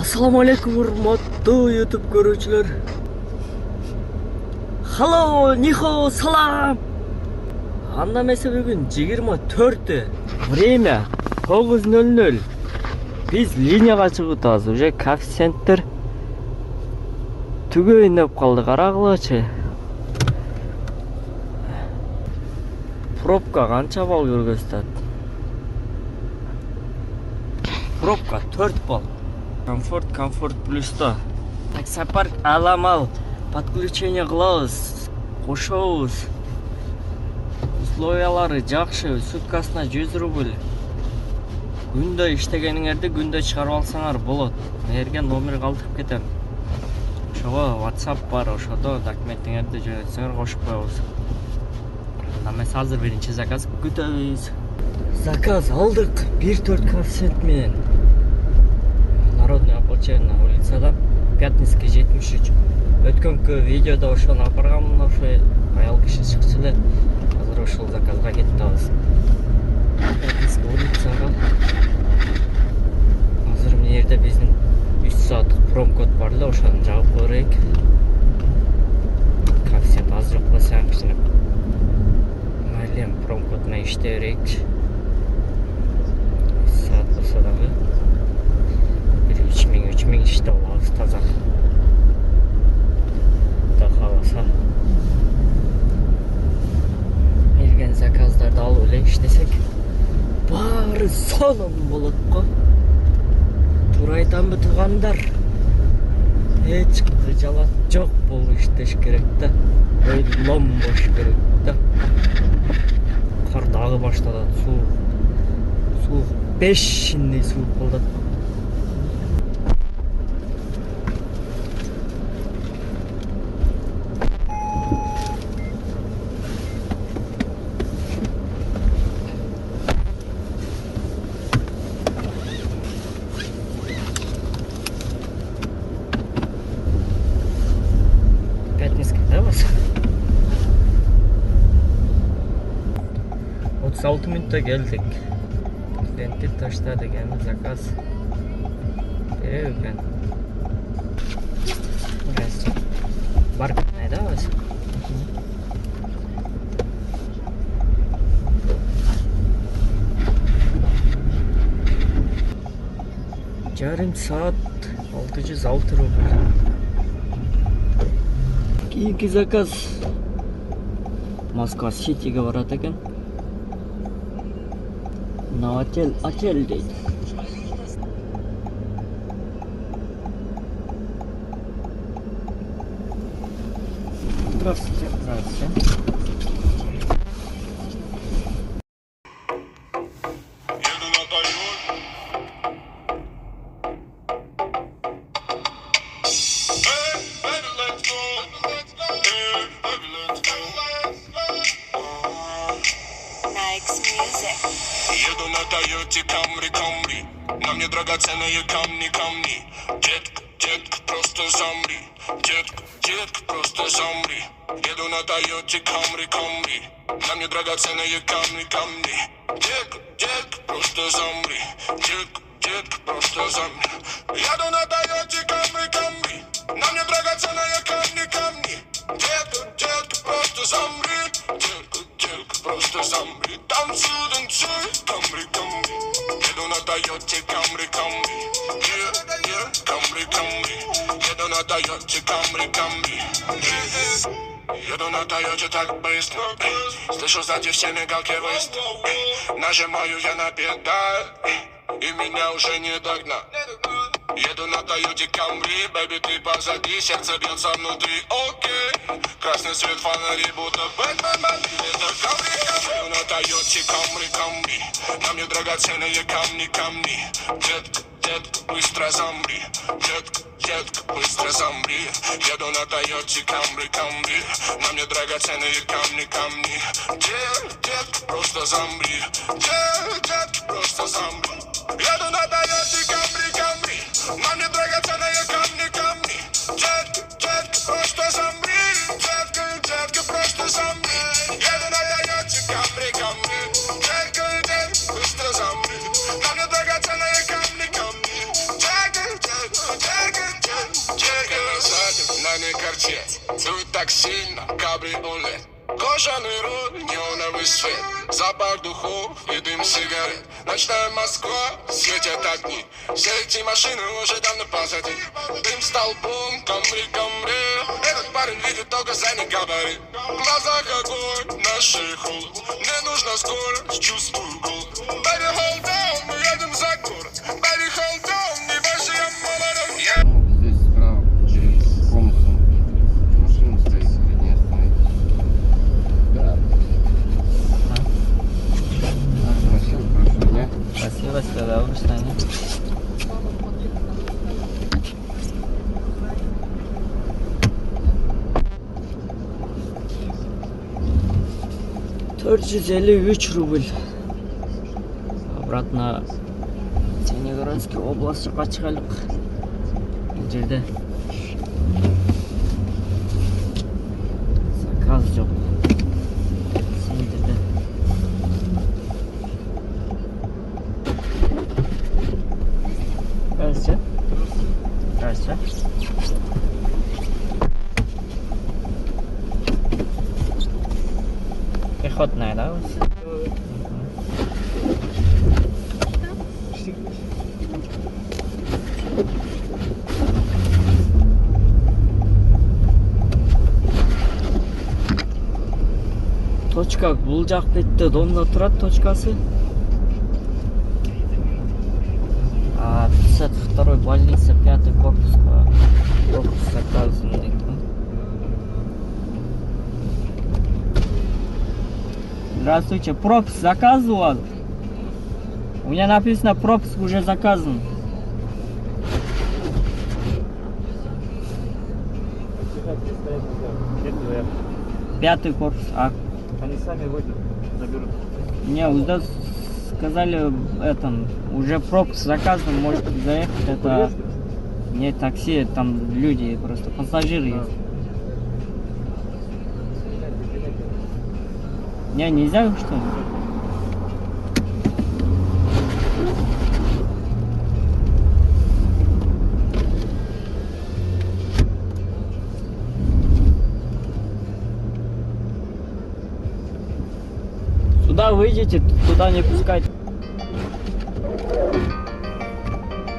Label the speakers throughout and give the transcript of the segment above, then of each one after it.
Speaker 1: Assalomu alaykum hurmatli YouTube ko'ruvchilar. Hello, Niho, salam. Anlamasa bugun 24. Время 9:00. Biz liniyaga chiqibmiz. Уже коэффициенттер түгө инеп калды, карагылачы. Пробка канча балл көргөзөт? Пробка 4 балл. Комфорт плюста. Таксопарк аламал. Подключение кылабыз. Кошобуз. Условиялары жакшы. Суткасына 100 рубль. Күндө иштегениңерди күндө чыгарып алсаңар болот. Мерге номер калтырып кетем. Ошого WhatsApp бар, ошодо документиңерди жөнөтсөңөр кошуп коебуз. Намес азыр биринчи заказ күтөбүз. Заказ алдык 1-4 коэффициент менен. Народная ополчение улицадан Пятницкий 73. Өткөнкү видеодо ошону апарганмын, ошо аял киши чыкчу эле. Азыр ошол заказга кеттибиз. Пятницкий улицага. Азыр мына жерде биздин 3 сааттык промкод бар эле, ошону жагып коелик. Коэффициент аз жок болсо кичине. Майлем промкод менен иштей берейик. Саат болсо дагы 3000 işte olağız taza. Kalasa. Ergen zakazlarda al öyle işlesek. Bari sonum bulup ko. Turaydan bıtıganlar. Hiç kıcalat çok bol işteş gerekti. Böyle bomboş gerekti. Kar dağı başladı. Soğuk. 5 şimdi soğuk oldu. Biz 6 minutta geldik. Klienti taşladık, yani zakaz verirken. Burası bark neydi orası? Yarım saat 606 ruble. Keyingi zakaz Moskva City'ga барат ekan. На отель дейт. Здравствуйте.
Speaker 2: Еду на Тойоте Камри. На мне драгоценные камни. Детка, просто замри. Детка, просто замри. Еду на Тойоте Камри. На мне драгоценные камни. Детка, просто замри. Детка, просто замри. Еду на Тойоте Камри. На мне драгоценные камни. Детка, просто замри. Детка, просто замри. Танцуй, Камри. Еду на Тойоте Камри. Камри. Еду на Тойоте Камри. Еду на Тойоте так быстро. Слышу сзади все мигалки выстрел. Нажимаю я на педаль, и меня уже не догнать. Еду на Тойоте Камри, бэби, ты позади, сердце бьется внутри, окей. Красный свет фонари, будто Бэтмен. Это Камри. Еду на Тойоте Камри. На мне драгоценные камни. Детка, быстро замри. Детка, быстро замри. Еду на Тойоте Камри. На мне драгоценные камни. Детка, просто замри. Детка, просто замри. Еду на Тойоте Камри. На мне драгоценные камни. Детка, просто замри. Детка, просто замри. Еду на Тойоте Камри. Детка, быстро замри. На мне драгоценные камни. вертеть. Дует так сильно, кабриолет. Кожаный руль, неоновый свет. Запах духов и дым сигарет. Ночная Москва, светят огни. Все эти машины уже давно позади. Дым столбом, камри, камри. Этот парень видит только задний габарит. В глазах огонь, на шее холод. Мне нужна скорость, чувствую голод. Baby, hold on, мы едем за город. Baby, hold on, не бойся, я молодой.
Speaker 3: Здесь справа, через комнату. Машина стоит, не остановить. Да. Спасибо, хорошего дня.
Speaker 1: Спасибо, всего доброго, Саня. $453 рубль. Обратно Звенигородский область жаққа шығалық. Бұл жерде заказ жоқ. Сендірді. Здравствуйте. Здравствуйте. Пехотная, да, у вас? Точка бұл жақ бетте домда тұрады точкасы. 52-й больница, 5-й корпусқа пропуск заказан дейді. Здравствуйте, пропуск заказывал? У меня написано, пропуск уже заказан. Пятый корпус.
Speaker 4: Они сами выйдут, заберут.
Speaker 1: Не, уже сказали, уже пропуск заказан, может заехать. Это не такси, там люди, просто пассажиры есть. Не, нельзя, что ли? Сюда выйдете, туда не пускайте.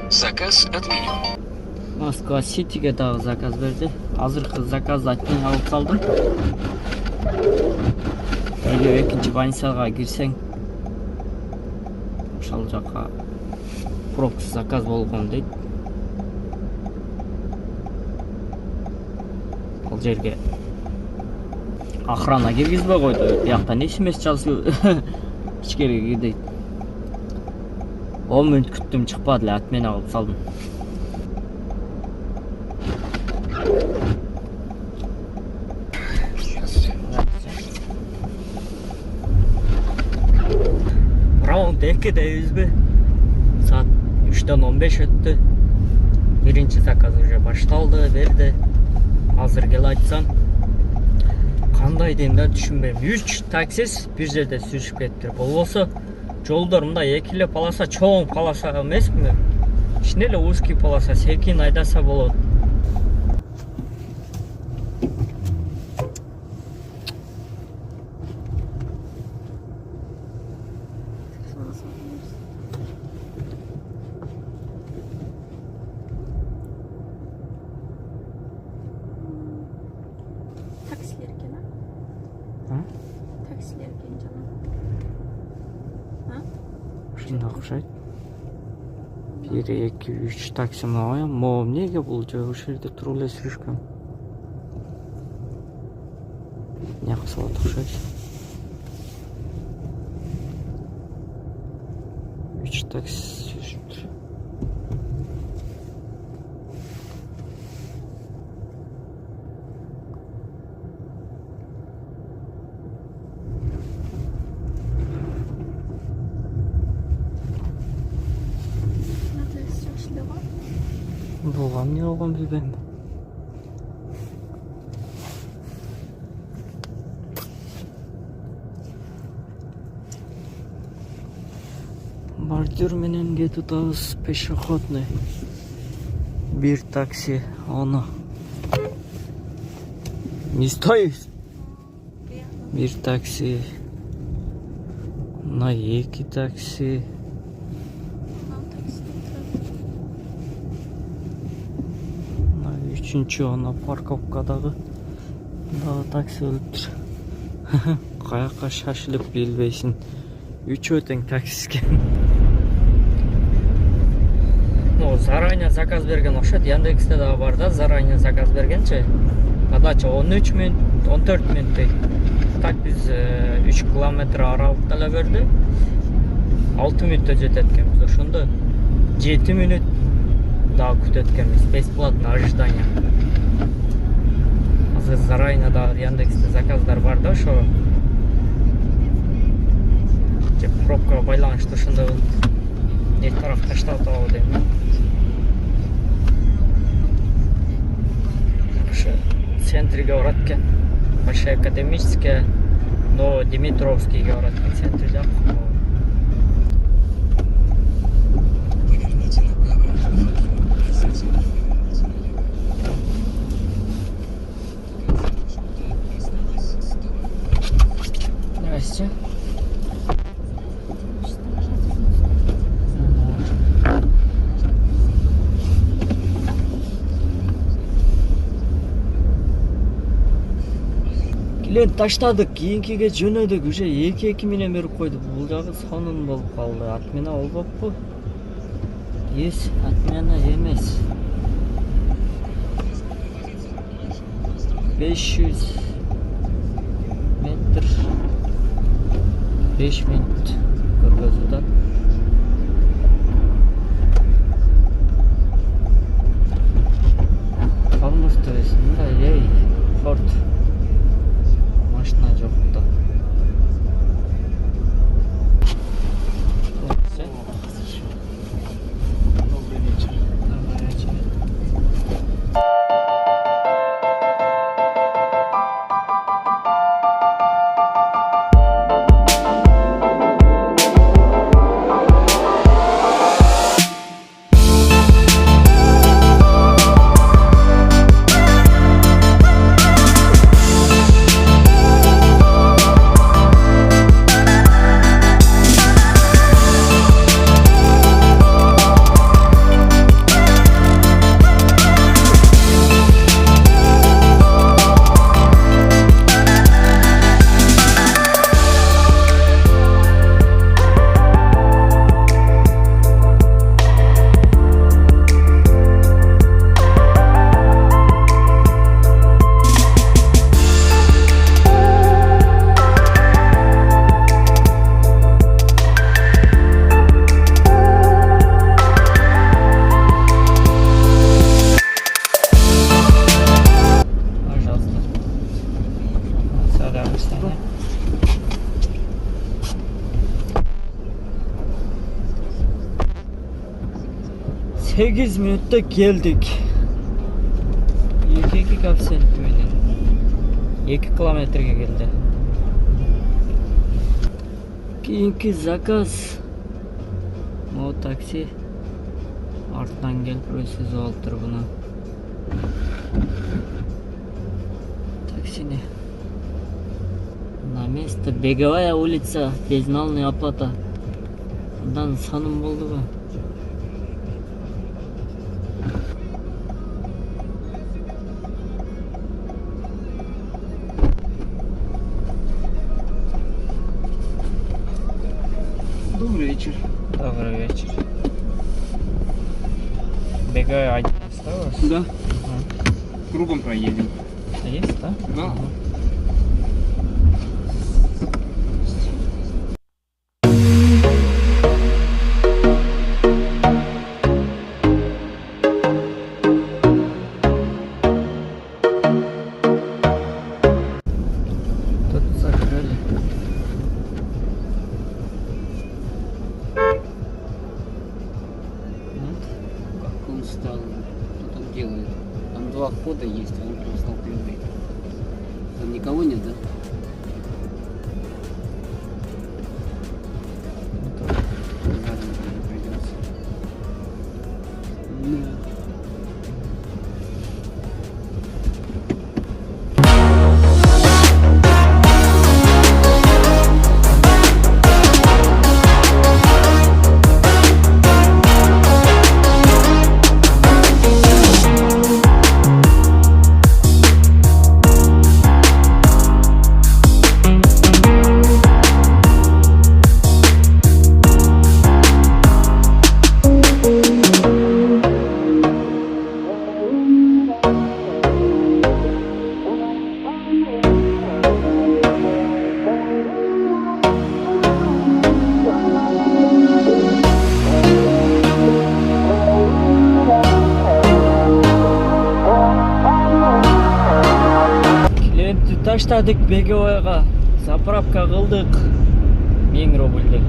Speaker 5: Заказ отменен.
Speaker 1: Москва Ситиге дағы заказ берді. Азырқы заказ айтпен алып қалдым. Егер екінші больницаға кірсең, ошол жаққа пропуск заказ болған дейді. Ал жерге охрана киргизбей койду. Бияктан эч эмес жазуу ичкерге кир дейт. 10 мүнөт күттүм, чыкпады эле, атмен алып салдым. Раунд 2'deyizби? Saat 3'ten 15 öttü. Birinci zakaz уже baştaldı, berdi. Hazır gel açsan. Qандай дейм да, түшүнбөйм. 3 таксист бир жерде сүрүшүп кетти. Болбосо жолдор мындай экиле полоса, чоң полоса эмеспи? Ичине эле узкий полоса, секин айдаса болот.
Speaker 6: Taksilerken
Speaker 1: Ha?
Speaker 6: Taksilerken canım. Ha?
Speaker 1: Ушундай окшойт. 1, 2, 3 такси коем. Мо эмнеге бул жөө ушул жерде туруп эле сүрүшкөн? Не кылса окшойт. 3 такси сүрүшүптүр. Болгон эмне болгон билбейм. Бордюр менен кетип атабыз, пешеходный. Бир такси, аны Не стоит.
Speaker 6: Приятно.
Speaker 1: Bir taksi. Мына 2 такси.
Speaker 6: Мынау таксиде тұрады.
Speaker 1: Мына 3-чү ана парковкадагы. Мындагы такси өлүп тур. Каяка шашылып билбейсиң. 3 тең такси экен. Ну, заранее заказ берген окшойт. Яндексте дагы бар да, заранее заказ бергенчи. Подача 13 минут, 14 минут дейт. Так биз 3 километр аралыкта эле берди. 6 минутта жетет экенбиз. Ошондо 7 минут дагы күтөт экенбиз. Бесплатно ожидание. Азыр заранее дагы Яндексте заказдар бар да, ошо пробкага байланыштуу ошондо эки тарап таштап атабы дейм. Ошо центриге барат экен. Большая Академическая, но Димитровскийге барат экен. Центри жак.
Speaker 5: Поверните направо. Затем поверните налево.
Speaker 1: Здрасте. Келен таштадык, кийинкиге жөнөдүк, уже 2-2 менен берип койду. Бул жагы сонун болуп калды. Отмена болбоппу? Ес, отмена эмес. 500 метр 5 минут көргөзүү да. Калмыкты да, ей, Форд. Машина жок да.
Speaker 4: Добрый вечер.
Speaker 1: Добрый вечер. Пожалуйста. Садамыздар. 8 минутта келдик. 2 коэффициент менен 2 километрге келди. Кийинки заказ. О, такси. Артынан келип өсүзүп алып тур буну. Таксини. На место Беговая улица, безналная оплата. Андан саным болдубу?
Speaker 4: Добрый вечер.
Speaker 1: Добрый вечер. Бегаю один осталось?
Speaker 4: Да. Кругом проедем.
Speaker 1: Есть, да?
Speaker 4: Да.
Speaker 1: Тут закрыли.
Speaker 3: Как он стал, что там делает? Там 2 входа есть, он прям стал первый. Там никого нет, да? Задом тоже придется. Ну,
Speaker 1: таштадык Бегебайга. Заправка кылдык. 1000 рубль.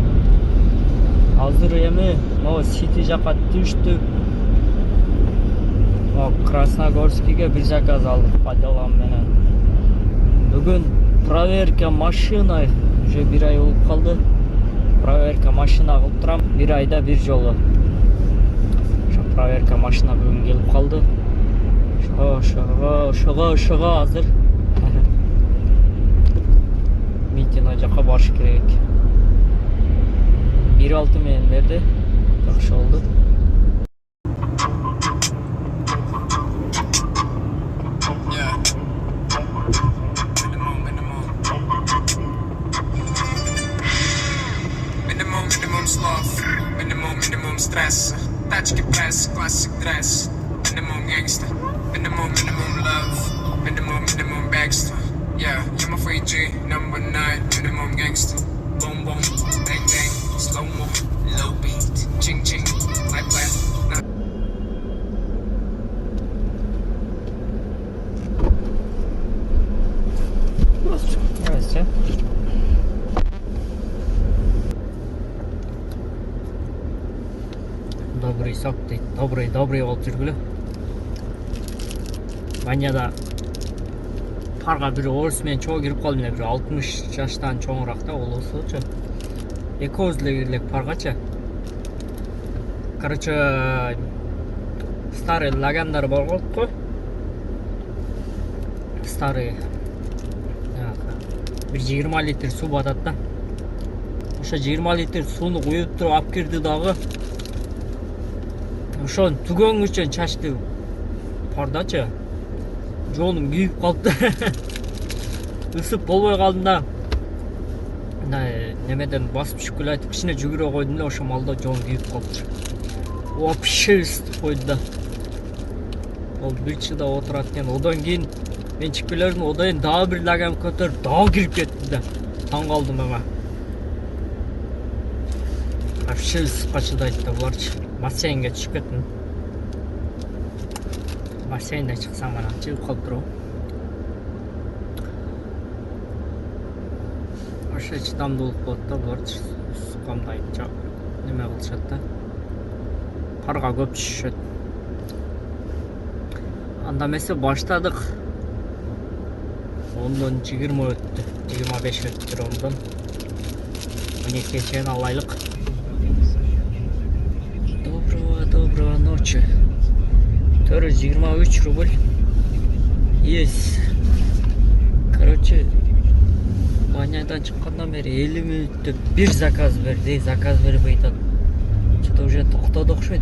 Speaker 1: Азыр эми могу Сити жака түштүк. Красногорскийге бир заказ алдык по делам менен. Бүгүн проверка машина уже 1 ай болуп калды. Проверка машина кылып турам 1 айда 1 жолу. Ошо проверка машина бүгүн келип калды. Ошого азыр митинг жака барыш керек. 1.6 менен берди. Жакшы болду.
Speaker 2: Minimum stress, тачки пресс, classic dress. Minimum gangster, minimum love, minimum backster. Yeah, you're my free G, number 9, minimum gangster. Boom boom, bang bang, slow mo, low beat, ching ching, like that.
Speaker 1: Здравствуйте. Добрый сок дейт. Добрый болуп жүргүлө. Баняда парга бир орус менен чогуу кирип калдым эле, бир 60 жаштан чоңураак да, болосучу. Экөөбүз эле кирлек паргачы. Короче, старый лагандар болгон го. Старый бир 20 литр суу батат да. Ошо 20 литр сууну куюп туруп алып кирди дагы. Ошон түгөн үчүн чачты пардачы. Жонум күйүп калды. Ысып болбой калдым да. Немеден басып түшкүлө айтып кичине жүгүрө койдум эле, ошо малда жон күйүп калды. Вообще ысып койду да. Ол бир чыда отурат экен. Одан кийин мен чыгып келердим, одан кийин дагы бир лагам көтөрүп дагы кирип кетти да. Таң калдым ага. Вообще ысыкка чыдайт да буларчы. Бассейнге түшүп кеттим. Бассейнде чыксам ана чыгып калып турам. Ошо чыдамдуулук болот да буларчы. Сукамдайт жак. Неме кылышат да. Парга көп түшүшөт. Анда эмесе баштадык. 10дон 20 өттү. 25 өттү ондон. 12 чейин алайлык. Доброго ночи. 423 рубль. Есть. Короче, банядан чыккандан бери 50 мүнөттө бир заказ берди. Заказ бербей атат. Что-то уже токтоду окшойт.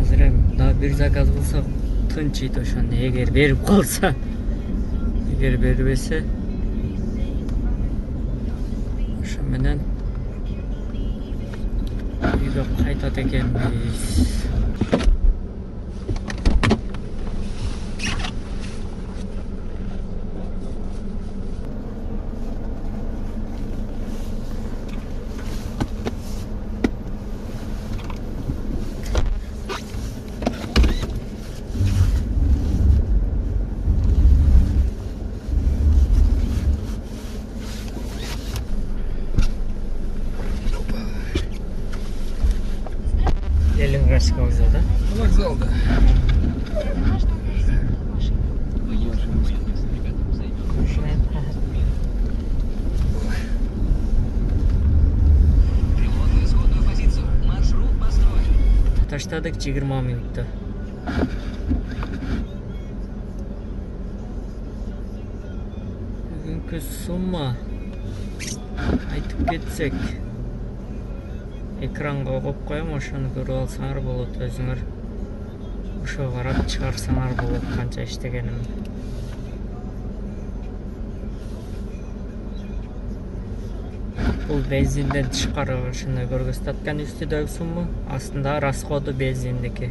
Speaker 1: Азыр эми да бир заказ кылсак тынчыйт ошону. Эгер берип калса, эгер бербесе, ошо менен үйгө кайтат экенбиз. Ленинградский вокзал, да?
Speaker 4: Вокзал, да.
Speaker 1: Таштадык 20 мүнөттө. Бүгүнкү сумма айтып кетсек, экранга коюп коем, ошону көрүп алсаңар болот өзүңөр. Ошо карап чыгарсаңар болот канча иштегеним. Бул бензинден тышкары ушуну көргөзүп аткан, үстүдөгү сумма, астында расходу бензиндики.